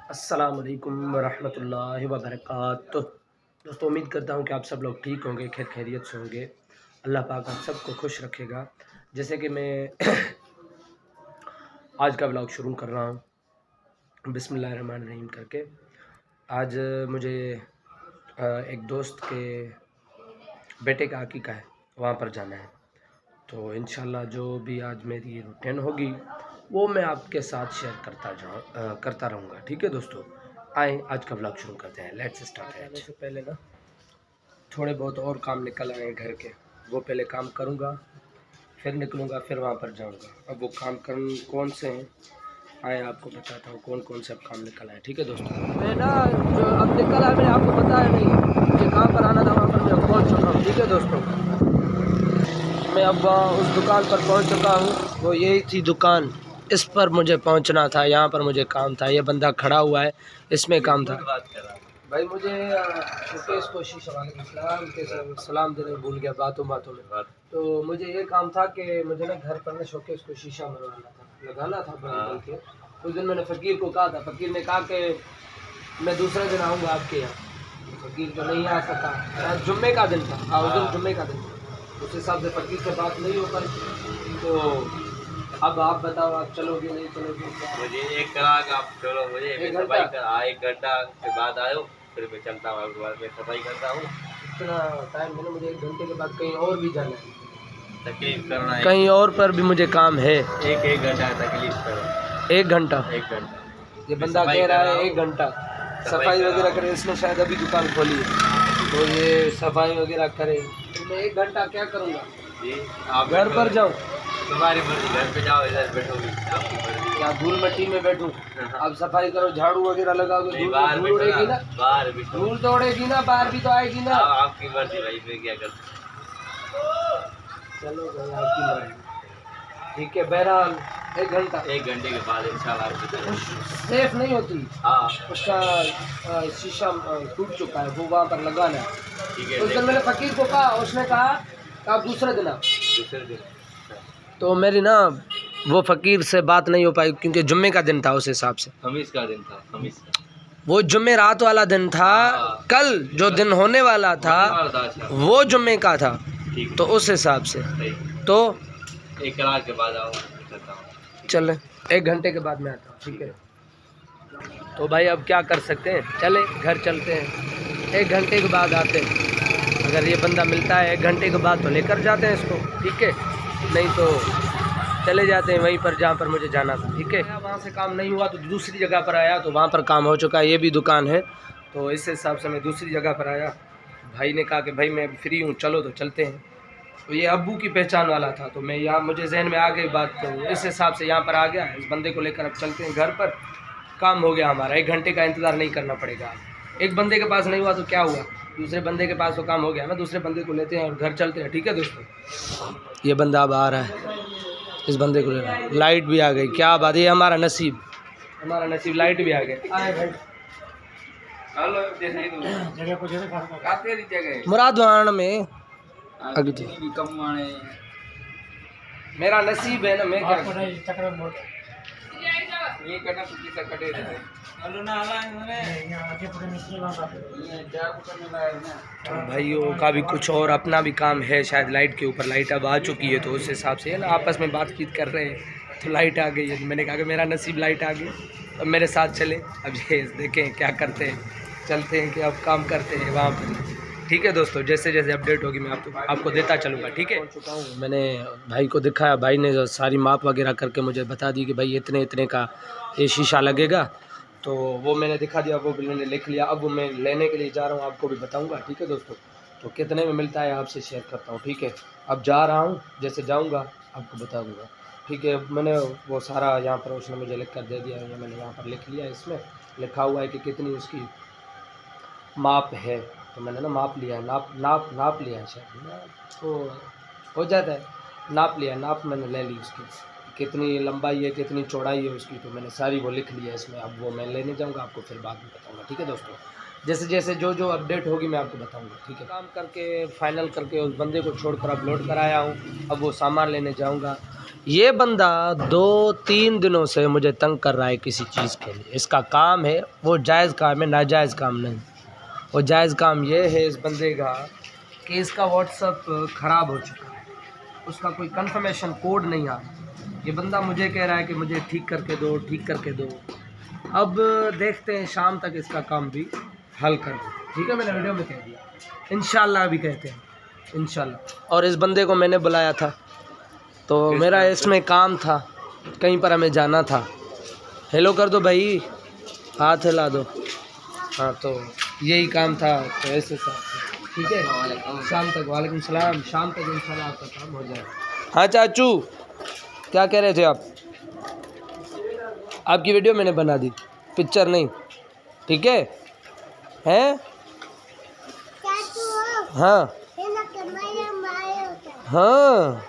अस्सलाम वालेकुम वरहमतुल्लाहि वबरकातुह। दोस्तों, उम्मीद करता हूँ कि आप सब लोग ठीक होंगे, खैर खैरियत से होंगे। अल्लाह पाक आप सबको खुश रखेगा। जैसे कि मैं आज का व्लॉग शुरू कर रहा हूँ बिस्मिल्लाहिर्रहमानिर्रहीम करके। आज मुझे एक दोस्त के बेटे का अकीका है, वहाँ पर जाना है। तो इंशाल्लाह जो भी आज मेरी रूटीन होगी वो मैं आपके साथ शेयर करता रहूँगा। ठीक है दोस्तों, आए आज का व्लॉग शुरू करते हैं। Let's start. आने से पहले ना थोड़े बहुत और काम निकल आए घर के, वो पहले काम करूँगा, फिर निकलूँगा, फिर वहाँ पर जाऊँगा। अब वो काम कौन से हैं आए आपको बताता हूँ, कौन कौन से अब काम निकल आए। ठीक है दोस्तों, मैं ना जो अब निकल आया मैंने आपको बताया नहीं, मुझे कहाँ पर आना था वहाँ पर मैं पहुँच चुका हूँ। ठीक है दोस्तों, मैं अब उस दुकान पर पहुंच चुका हूं। वो यही थी दुकान, इस पर मुझे पहुंचना था, यहाँ पर मुझे काम था। ये बंदा खड़ा हुआ है, इसमें काम था। भाई मुझे शोकेस को सलाम देने भूल गया बातों बातों में। तो मुझे ये काम था कि मुझे ना घर पर ना शोकेस को शीशा मरवाना था, लगाना था बन के। उस दिन मैंने फ़कीर को कहा था, फ़कीर ने कहा कि मैं दूसरे दिन आऊँगा आपके यहाँ। फ़कीर तो नहीं आ सका, जुम्मे का दिन था। हाँ, उस दिन जुम्मे का दिन था। उस हिसाब से फ़कीर से बात नहीं हो पाई। तो अब आप बताओ, आप चलोगे नहीं चलोगे? मुझे एक कलाक आप चलो, मुझे एक मैं घंटा? सफाई कर 1 घंटा के बाद आयो, फिर मैं चलता हूँ। उसके बाद मैं सफाई करता हूँ। इतना टाइम है ना, मुझे 1 घंटे के बाद कहीं और भी जाना है, तकलीफ करना है, कहीं और पर भी मुझे काम है। एक घंटा तकलीफ करो। 1 घंटा? 1 घंटा ये मैं बंदा सफाई कह कर रहा रहा है हूँ। 1 घंटा सफाई सफाई कर रहा वगैरह हूँ। करे। इसने शायद अभी दुकान खोली है, तो ये सफाई वगैरह करे। तो मैं 1 घंटा क्या करूँगा? जी, आप घर पर जाऊँ? तुम्हारी मर्जी, घर पे जाओ, इधर बैठोगी आपकी मर्जी। क्या धूल मिट्टी में बैठूँ? अब सफाई करो, झाड़ू वगैरह लगाओगे, नहीं, धूल बाहर धूल बैठो उड़ेगी ना, ना, बाहर बैठो। धूल तो उड़ेगी ना, बाहर भी तो आएगी ना। आपकी मर्जी भाई, मैं क्या कर सकता चलो भाई, आपकी मर्जी। ठीक है, बहरहाल 1 घंटा। 1 घंटे के बाद इंशाल्लाह आपकी तरफ। सेफ नहीं होती, हाँ उसका शीशा टूट चुका है, वो वहाँ पर लगाना है। ठीक है। उस दिन मैंने फ़कीर को कहा, उसने कहा कि आप दूसरे दिन आओ। दूसरे दिन तो मेरी ना वो फ़कीर से बात नहीं हो पाई, क्योंकि जुम्मे का दिन था। उस हिसाब से खमीस का दिन था, खमीस का। वो जुम्मे रात वाला दिन था। कल जो दिन होने वाला था वो जुम्मे का था। ठीक तो उस हिसाब से है। तो 1 कलाक के बाद आओ, करता हूँ। चले, 1 घंटे के बाद मैं आता हूँ। ठीक है, तो भाई अब क्या कर सकते हैं, चले घर चलते हैं। 1 घंटे के बाद आते हैं। अगर ये बंदा मिलता है 1 घंटे के बाद तो लेकर जाते हैं इसको, ठीक है। नहीं तो चले जाते हैं वहीं पर जहाँ पर मुझे जाना था। ठीक है, वहाँ से काम नहीं हुआ तो दूसरी जगह पर आया, तो वहाँ पर काम हो चुका है। ये भी दुकान है, तो इस हिसाब से मैं दूसरी जगह पर आया। भाई ने कहा कि भाई मैं फ्री हूँ, चलो तो चलते हैं। तो ये अब्बू की पहचान वाला था, तो मैं यहाँ मुझे जहन में आ गई बात, तो इस हिसाब से यहाँ पर आ गया। इस बंदे को लेकर अब चलते हैं घर पर। काम हो गया हमारा, 1 घंटे का इंतज़ार नहीं करना पड़ेगा। एक बंदे के पास नहीं हुआ तो क्या हुआ, दूसरे बंदे के पास तो काम हो गया ना। दूसरे बंदे को लेते हैं और घर चलते हैं। ठीक है दोस्तों, ये बंदा अब आ रहा है, इस बंदे को ले रहा है। लाइट भी आ गई, क्या बात है, ये हमारा नसीब, हमारा नसीब, लाइट भी आ गई। आए भाई, मुरादवान में अभी मेरा नसीब है ना, मैं क्या भाइयों का भी कुछ और अपना भी काम है शायद। लाइट के ऊपर लाइट अब आ चुकी है, तो उस हिसाब से ना आपस में बातचीत कर रहे हैं, तो लाइट आ गई है। मैंने कहा कि मेरा नसीब, लाइट आ गई, अब मेरे साथ चले। अब ये देखें क्या करते हैं, चलते हैं कि अब काम करते हैं वहाँ पर। ठीक है दोस्तों, जैसे जैसे अपडेट होगी मैं आपको देता चलूँगा। ठीक है, पहुँच चुका हूँ। मैंने भाई को दिखाया, भाई ने सारी माप वगैरह करके मुझे बता दी कि भाई इतने इतने का ये शीशा लगेगा। तो वो मैंने दिखा दिया, वो मैंने लिख लिया। अब वो मैं लेने के लिए जा रहा हूँ, आपको भी बताऊँगा। ठीक है दोस्तों, तो कितने में मिलता है आपसे शेयर करता हूँ। ठीक है, अब जा रहा हूँ, जैसे जाऊँगा आपको बताऊँगा। ठीक है, मैंने वो सारा यहाँ पर उसने मुझे लिख कर दे दिया है, मैंने यहाँ पर लिख लिया। इसमें लिखा हुआ है कि कितनी उसकी माप है। तो मैंने ना माप लिया है, नाप लिया है शायद, तो हो जाता है। नाप लिया, नाप मैंने ले ली उसकी। कितनी लंबाई है कितनी चौड़ाई है उसकी, तो मैंने सारी वो लिख ली है इसमें। अब वो मैं लेने जाऊँगा, आपको फिर बाद में बताऊँगा, ठीक है दोस्तों। जैसे जैसे जो जो अपडेट होगी मैं आपको बताऊँगा, ठीक है। काम करके फाइनल करके उस बंदे को छोड़कर अपलोड कराया हूँ, अब वो सामान लेने जाऊँगा। ये बंदा 2-3 दिनों से मुझे तंग कर रहा है किसी चीज़ के लिए। इसका काम है वो जायज़ काम है, नाजायज़ काम नहीं। वो जायज़ काम ये है इस बंदे का कि इसका व्हाट्सअप ख़राब हो चुका है, उसका कोई कंफर्मेशन कोड नहीं आ रहा। ये बंदा मुझे कह रहा है कि मुझे ठीक करके दो, ठीक करके दो। अब देखते हैं शाम तक इसका काम भी हल कर दो, ठीक है। मैंने वीडियो में कह दिया, इंशाल्लाह भी कहते हैं इंशाल्लाह। और इस बंदे को मैंने बुलाया था, तो मेरा इसमें काम था, कहीं पर हमें जाना था। हेलो कर दो भाई, हाथ हिला दो। हाँ, तो यही काम था, तो ऐसे साथ ठीक है। शाम तक, वालेकुम सलाम, शाम तक इंशाल्लाह आपका काम हो जाएगा। हाँ चाचू, क्या कह रहे थे आप? आपकी वीडियो मैंने बना दी, पिक्चर नहीं, ठीक है। हैं? हाँ हाँ,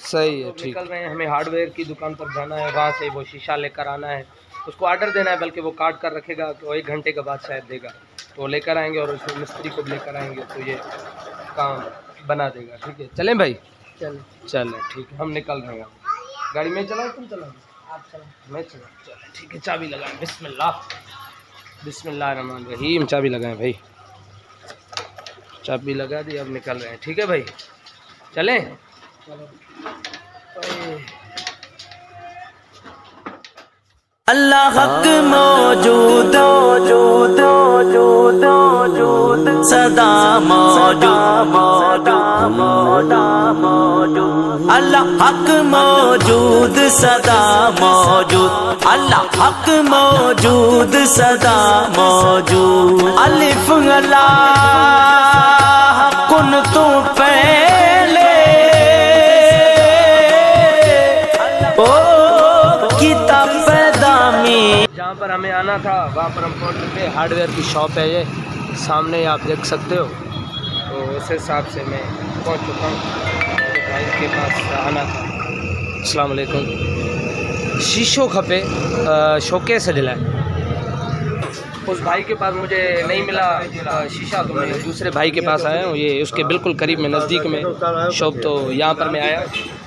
सही है, ठीक। निकल रहे हैं, हमें हार्डवेयर की दुकान पर जाना है, वहाँ से वो शीशा लेकर आना है, उसको ऑर्डर देना है, बल्कि वो काट कर रखेगा तो 1 घंटे के बाद शायद देगा, तो लेकर आएंगे और उसमें मिस्त्री को भी लेकर आएंगे, तो ये काम बना देगा, ठीक है। चलें भाई? चलें, ठीक है, हम निकल रहे हैं। गाड़ी में चलाओ, तुम चलाओ? आप चलाओ, मैं चलाऊँ? चलो ठीक है, चाबी लगाएं, बिस्मिल्लाहिर्रहमानिर्रहीम। चाबी लगाएं भाई, चाबी लगा दी, अब निकल रहे हैं, ठीक है भाई। चलें? अल्लाह हक मौजूद सदा मौजूद, अल्लाह हक मौजूद सदा मौजूद, अल्लाह हक मौजूद सदा मौजूद। अलिफ अल्लाह कुन तू पहले जहाँ पर हमें आना था वहाँ पर हम पहुँच चुके। हार्डवेयर की शॉप है ये, सामने ही आप देख सकते हो। तो उस हिसाब से मैं पहुँच चुका हूँ, भाई के पास आना था। अस्सलाम वालेकुम। शीशो खपे शोकेस दिलाए, उस भाई के पास मुझे नहीं मिला शीशा, तो मैं दूसरे भाई के पास आया हूँ। ये उसके बिल्कुल करीब में, नज़दीक में शॉप, तो यहाँ पर मैं आया।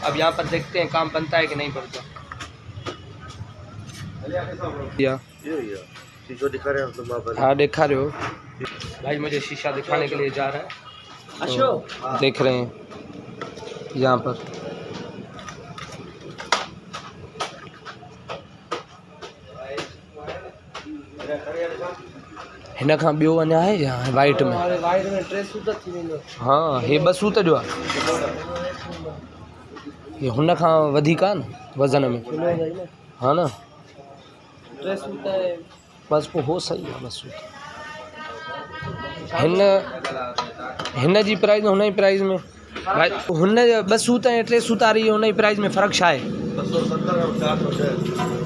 अब यहाँ पर देखते हैं काम बनता है कि नहीं बनता। हाँ, दिखा रहे हो भाई, मुझे शीशा दिखाने के लिए जा रहा है, तो देख रहे हैं यहाँ पर। हिन खां ॿियो अञा आहे यहाँ वाइट में? हाँ, हे 2 सूट जो आहे, हे हुन खां वधीक आहे न वज़न में, हाँ न? बस पोइ हो सही आहे, 2 सूट हिन जी प्राइस हुन जी प्राइस में भाई, हुन 2 सूट ऐं 3 सूट वारी हुन जी प्राइस में फ़र्क़ु छा आहे?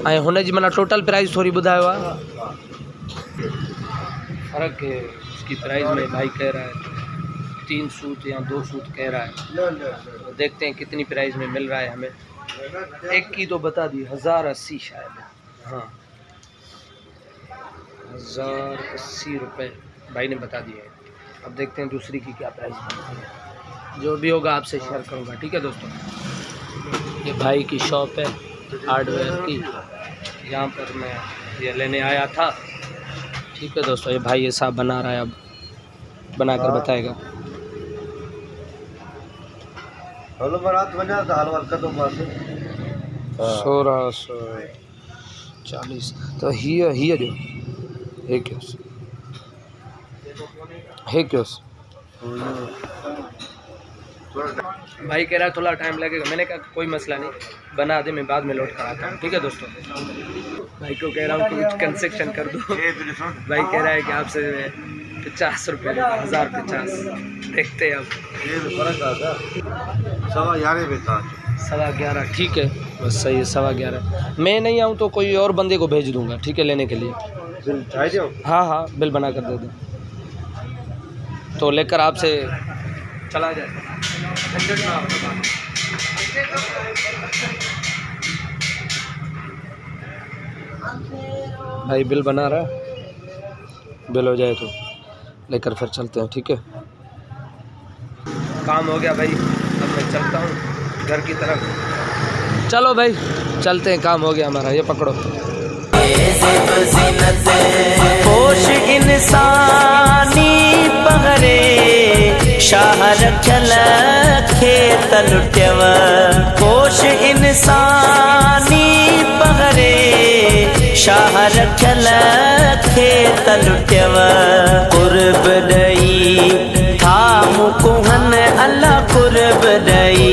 ऐं हुन जी माना टोटल प्राइस थोड़ी ॿुधायो आहे। फ़र्क़ु है उसकी प्राइस में। भाई कह रहा है 3 सूट या 2 सूट कह रहा है, तो देखते हैं कितनी प्राइस में मिल रहा है हमें। एक की तो बता दी 1080 शायद, हाँ 1080 रुपये भाई ने बता दिया है। अब देखते हैं दूसरी की क्या प्राइस है, जो भी होगा आपसे शेयर करूँगा, ठीक है दोस्तों। ये भाई की शॉप है हार्डवेयर की, यहाँ पर मैं ये लेने आया था, ठीक है दोस्तों। ये भाई ये साहब बना रहा है, अब बना कर बताएगा। 1640 तो ही जो है क्यों भाई कह रहा है थोड़ा टाइम लगेगा। मैंने कहा कोई मसला नहीं, बना दे, मैं बाद में लौट कर आता हूँ, ठीक है दोस्तों। भाई को कह रहा हूँ कुछ कंसेक्शन कर दो। भाई कह रहा है कि आपसे 50 रुपये, 1050 देखते हैं अब। 11:15 ठीक है, बस सही है। 11:15 मैं नहीं आऊँ तो कोई और बंदे को भेज दूँगा, ठीक है, लेने के लिए। हाँ हाँ, बिल बना कर दे दो तो लेकर आपसे चला जाए। भाई बिल बना रहा है, बिल हो जाए तो लेकर फिर चलते हैं, ठीक है। काम हो गया भाई, अब मैं चलता हूँ घर की तरफ। चलो भाई चलते हैं, काम हो गया हमारा, ये पकड़ो। होश इंसानी पगरे शाहर चल खेत लुट्यव, होश इंसानी पगरे शाहर चल खेत लुट्यव, कुर्ब दई थाम कुहन अल्लाह, कुर्ब दई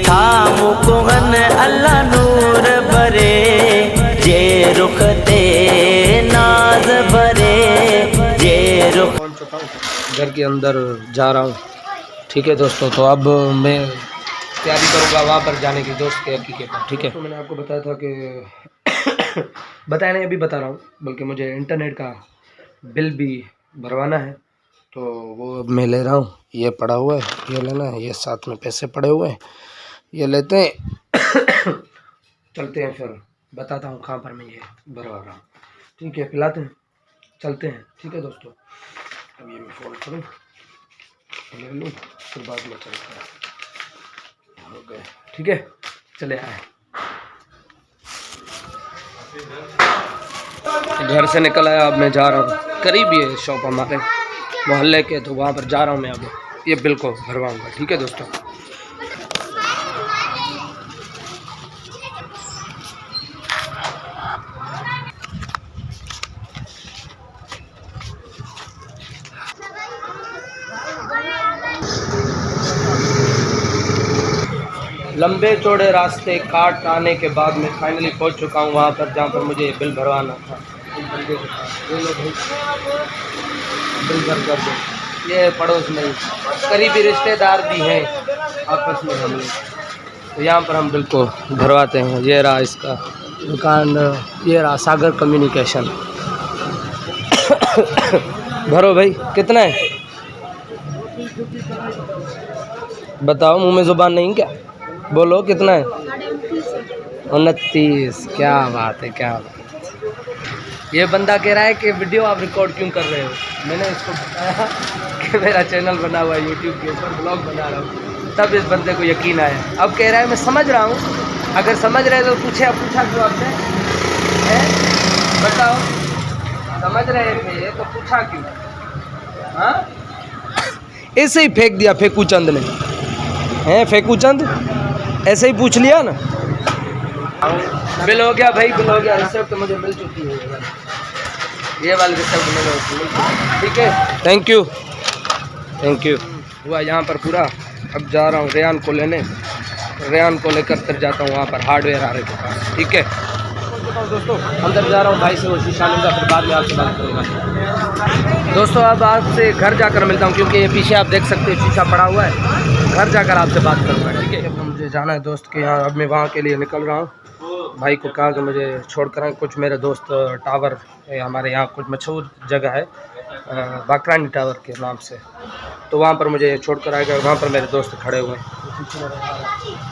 थाम कुहन अल्लाह, नूर भरे जे रुख ते नाज भरे, जे रुख। पहुंच चुका हूँ, घर के अंदर जा रहा हूँ, ठीक है दोस्तों। तो अब मैं तैयारी करूँगा वहाँ पर जाने की, दोस्त के अकीके पर, ठीक है। तो मैंने आपको बताया था कि बताया नहीं, अभी बता रहा हूँ, बल्कि मुझे इंटरनेट का बिल भी भरवाना है, तो वो अब मैं ले रहा हूँ। ये पड़ा हुआ है, ये लेना है, ये साथ में पैसे पड़े हुए हैं, ये लेते हैं। चलते हैं, फिर बताता हूँ कहाँ पर मैं ये भरवा रहा हूँ, ठीक है। पिलाते हैं, चलते हैं, ठीक है दोस्तों। अब ये मैं फ़ोन करूँ, ले लूँ, फिर बाद में चलते हैं। हो गए, ठीक है, चले आए। घर से निकल आया, अब मैं जा रहा हूँ, करीब ही है शॉप हमारे मोहल्ले के, तो वहाँ पर जा रहा हूँ मैं। अब ये बिल को भरवाऊँगा, ठीक है दोस्तों। लंबे चौड़े रास्ते काट आने के बाद मैं फाइनली पहुंच चुका हूं वहां पर, जहां पर मुझे बिल भरवाना था। ये लो भाई, बिल भर कर दो। ये पड़ोस में करीबी रिश्तेदार भी हैं आपस में हम लोग, तो यहाँ पर हम बिल को भरवाते हैं। ये रहा इसका दुकान, ये रहा सागर कम्युनिकेशन। भरो भाई, कितना है बताओ, मुंह में जुबान नहीं क्या, बोलो कितना है? 29। क्या बात है, क्या बात है। ये बंदा कह रहा है कि वीडियो आप रिकॉर्ड क्यों कर रहे हो। मैंने इसको बताया कि मेरा चैनल बना हुआ है यूट्यूब के ऊपर, ब्लॉग बना रहा हूँ, तब इस बंदे को यकीन आया। अब कह रहा है मैं समझ रहा हूँ, अगर समझ रहे तो पूछा क्यों आपने, बताओ। समझ रहे थे तो पूछा क्यों? हाँ, ऐसे ही फेंक दिया फेंकू चंद ने, हैं फेंकू चंद, ऐसे ही पूछ लिया ना। बिल हो गया भाई, बिल हो गया, रिसिप्ट तो मुझे मिल चुकी है, ये वाली रिसिप्ट मिल चुकी, ठीक है। Thank you, thank you. हुआ यहाँ पर पूरा। अब जा रहा हूँ रेहान को लेने, रेहान को लेकर फिर जाता हूँ वहाँ पर हार्डवेयर आ रहे के पास, ठीक है दोस्तों। अंदर जा रहा हूँ भाई से, वो शीशा लूँगा, फिर बाद में आपसे बात करूँगा दोस्तों। अब आपसे घर जाकर मिलता हूँ, क्योंकि ये पीछे आप देख सकते हो शीशा पड़ा हुआ है। घर जाकर आपसे बात करूँगा, ठीक है। मुझे जाना है दोस्त के यहाँ, अब मैं वहाँ के लिए निकल रहा हूँ। भाई को कहा कि मुझे छोड़ कर, कुछ मेरे दोस्त टावर हमारे यहाँ कुछ मशहूर जगह है बाकरानी टावर के नाम से, तो वहाँ पर मुझे छोड़ कर आएगा। वहाँ पर मेरे दोस्त खड़े हुए हैं,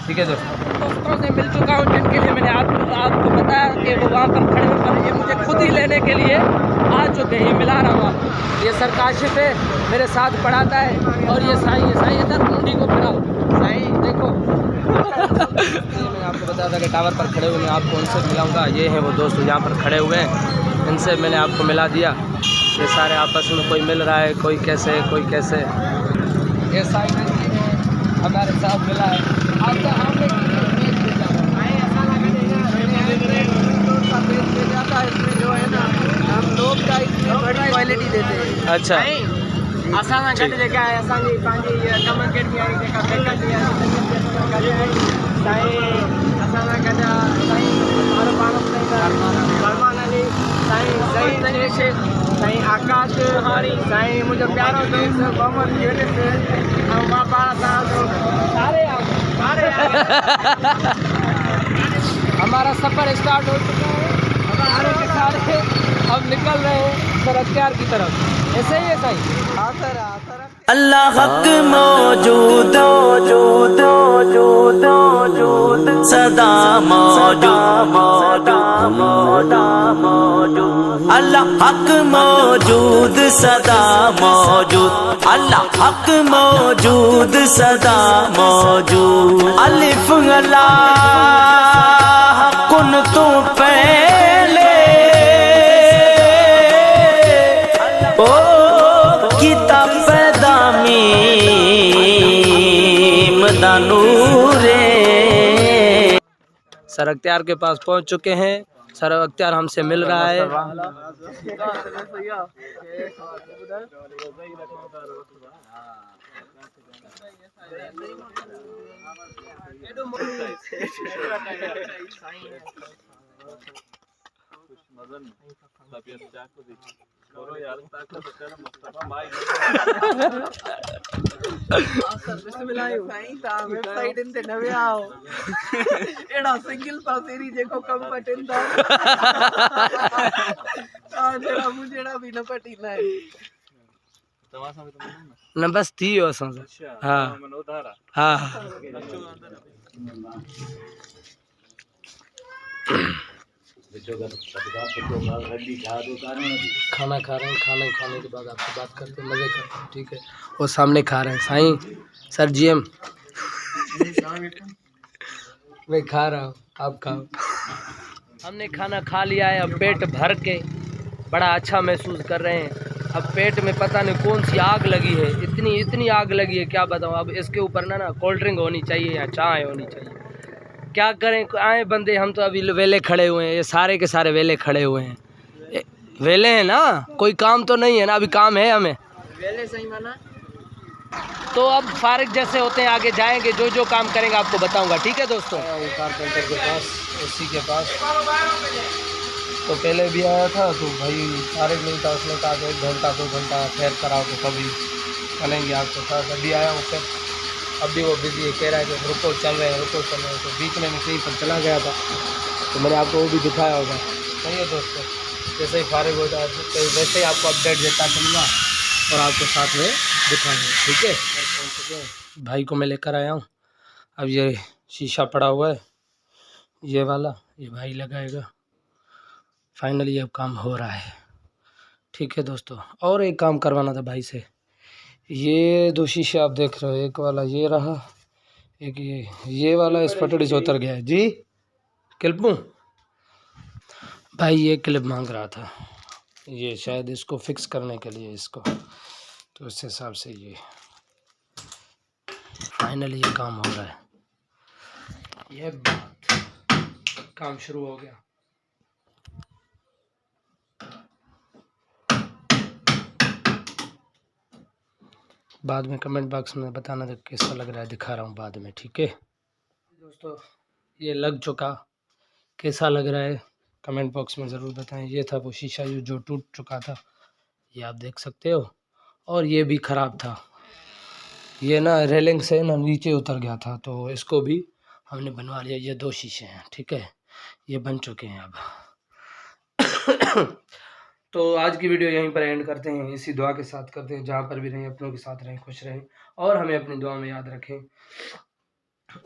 ठीक है दोस्तों से मिल चुका हूँ, जिनके लिए मैंने आपको बताया कि वो वहाँ पर खड़े हुए, ये मुझे खुद ही लेने के लिए आ चुके हैं। मिला रहा हूँ, ये सर काशिफ है, मेरे साथ पढ़ाता है, और ये साईं इधर मुंडी को पढ़ाओ, साईं देखो। मैंने आपको बताया था कि टावर पर खड़े हुए, मैं आपको उनसे मिलाऊंगा। ये हैं वो दोस्त यहाँ पर खड़े हुए हैं, इनसे मैंने आपको मिला दिया। ये सारे आपस में कोई मिल रहा है, कोई कैसे कोई कैसे। ये साईं हमारे साथ मिला है, जो है ना, हम लोग का इतनी बड़ी क्वालिटी देते हैं। अच्छा, असां घट जेका आहे असांजी पंहिंजी कम्युनिकेट थी आहे, जेका बैकअप थी आहे, साईं असां सां गॾु साईं फरमान अली, साईं शेख, साईं आकाश हाणी, साईं मुंहिंजो प्यारो दोस्त मोहम्मद यूनिस, ऐं मां पाण सां सारे हमारा सफ़र स्टार्ट हो चुका है, हमारे सारे अब निकल रहे हैं। सर अख्तियार की तरफ, ऐसे ही है साईं। अल्लाह हक मौजूद मौजूद मौजूद मौजूद सदा मौजूद मौजूद मौजूद अल्लाह हक मौजूद सदा मौजूद अल्लाह हक मौजूद सदा मौजूद अलिफ अल्लाह कुन तू पहले ओ किताब सर अख्तियार के पास पहुंच चुके हैं। सर अख्तियार हमसे मिल रहा है। वेबसाइट इन ते नवे आओ एड़ा सिंगल पासेरी जेको कम पटिन था जेड़ा मुझेड़ा भी न पटिना है न बस थी हो असां सां। हाँ हाँ खाना खा रहे हैं, खाना खाने के बाद आपसे बात करते हैं, मज़े करते हैं, ठीक है। वो सामने खा रहे हैं साईं सर जीएम। मैं खा रहा हूँ, आप खाओ। हमने खाना खा लिया है, अब पेट भर के बड़ा अच्छा महसूस कर रहे हैं। अब पेट में पता नहीं कौन सी आग लगी है, इतनी आग लगी है क्या बताऊँ। अब इसके ऊपर ना कोल्ड ड्रिंक होनी चाहिए या चाय होनी चाहिए, क्या करें। आए बंदे, हम तो अभी वेले खड़े हुए हैं, ये सारे के सारे वेले खड़े हुए हैं। वेले हैं ना, कोई काम तो नहीं है ना, अभी काम है हमें। वेले सही माना तो अब फारिग जैसे होते हैं, आगे जाएंगे, जो काम करेंगे आपको बताऊंगा, ठीक है दोस्तों। कारपेंटर के पास, उसी के पास तो पहले भी आया था, तो भाई फारिग नहीं था, उसने कहा कि 1 घंटा 2 घंटा ठहर कर आओ तो कभी चलेंगे आपके साथ। अभी आया हूँ फिर, अभी वो बिजी है, कह रहा है कि रुको चल रहे हैं, रुको चल रहे हैं। तो बीच में मैं कहीं पर चला गया था, तो मैंने आपको वो भी दिखाया होगा। सही है दोस्तों, जैसे ही फारिग हो जाए तो वैसे ही आपको अपडेट देता चलूँगा और आपको साथ में दिखाएंगे, ठीक है। भाई को मैं लेकर आया हूँ। अब ये शीशा पड़ा हुआ है, ये वाला, ये भाई लगाएगा। फाइनली अब काम हो रहा है, ठीक है दोस्तों। और एक काम करवाना था भाई से, ये 2 शीशे आप देख रहे हो, एक वाला ये रहा, एक ये वाला इस पटड़ी से उतर गया है जी। क्लिपूं भाई, ये क्लिप मांग रहा था, ये शायद इसको फिक्स करने के लिए इसको, तो इस हिसाब से ये फाइनली ये काम हो रहा है। ये बात, काम शुरू हो गया। बाद में कमेंट बॉक्स में बताना कैसा लग रहा है, दिखा रहा हूँ बाद में, ठीक है दोस्तों। ये लग चुका, कैसा लग रहा है कमेंट बॉक्स में ज़रूर बताएं। ये था वो शीशा जो टूट चुका था, ये आप देख सकते हो। और ये भी ख़राब था, ये ना रेलिंग से ना नीचे उतर गया था, तो इसको भी हमने बनवा लिया। ये 2 शीशे हैं, ठीक है, ये बन चुके हैं अब। तो आज की वीडियो यहीं पर एंड करते हैं, इसी दुआ के साथ करते हैं, जहाँ पर भी रहें अपनों के साथ रहें, खुश रहें और हमें अपनी दुआ में याद रखें।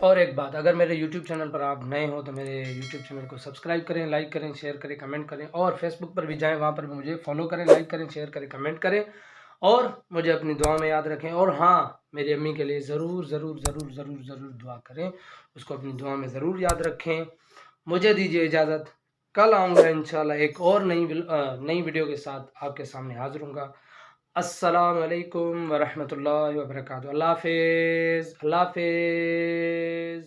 और एक बात, अगर मेरे YouTube चैनल पर आप नए हो तो मेरे YouTube चैनल को सब्सक्राइब करें, लाइक करें, शेयर करें, कमेंट करें। और फेसबुक पर भी जाएं, वहाँ पर भी मुझे फॉलो करें, लाइक करें, शेयर करें, कमेंट करें और मुझे अपनी दुआ में याद रखें। और हाँ, मेरी अम्मी के लिए ज़रूर दुआ करें, उसको अपनी दुआ में ज़रूर याद रखें। मुझे दीजिए इजाज़त, कल आऊँगा इंशाल्लाह एक और नई वीडियो के साथ आपके सामने हाजिर हूँगा। अस्सलामु अलैकुम व रहमतुल्लाहि व बरकातुहू। अल्लाह हाफ़िज़, अल्लाह हाफ़िज़।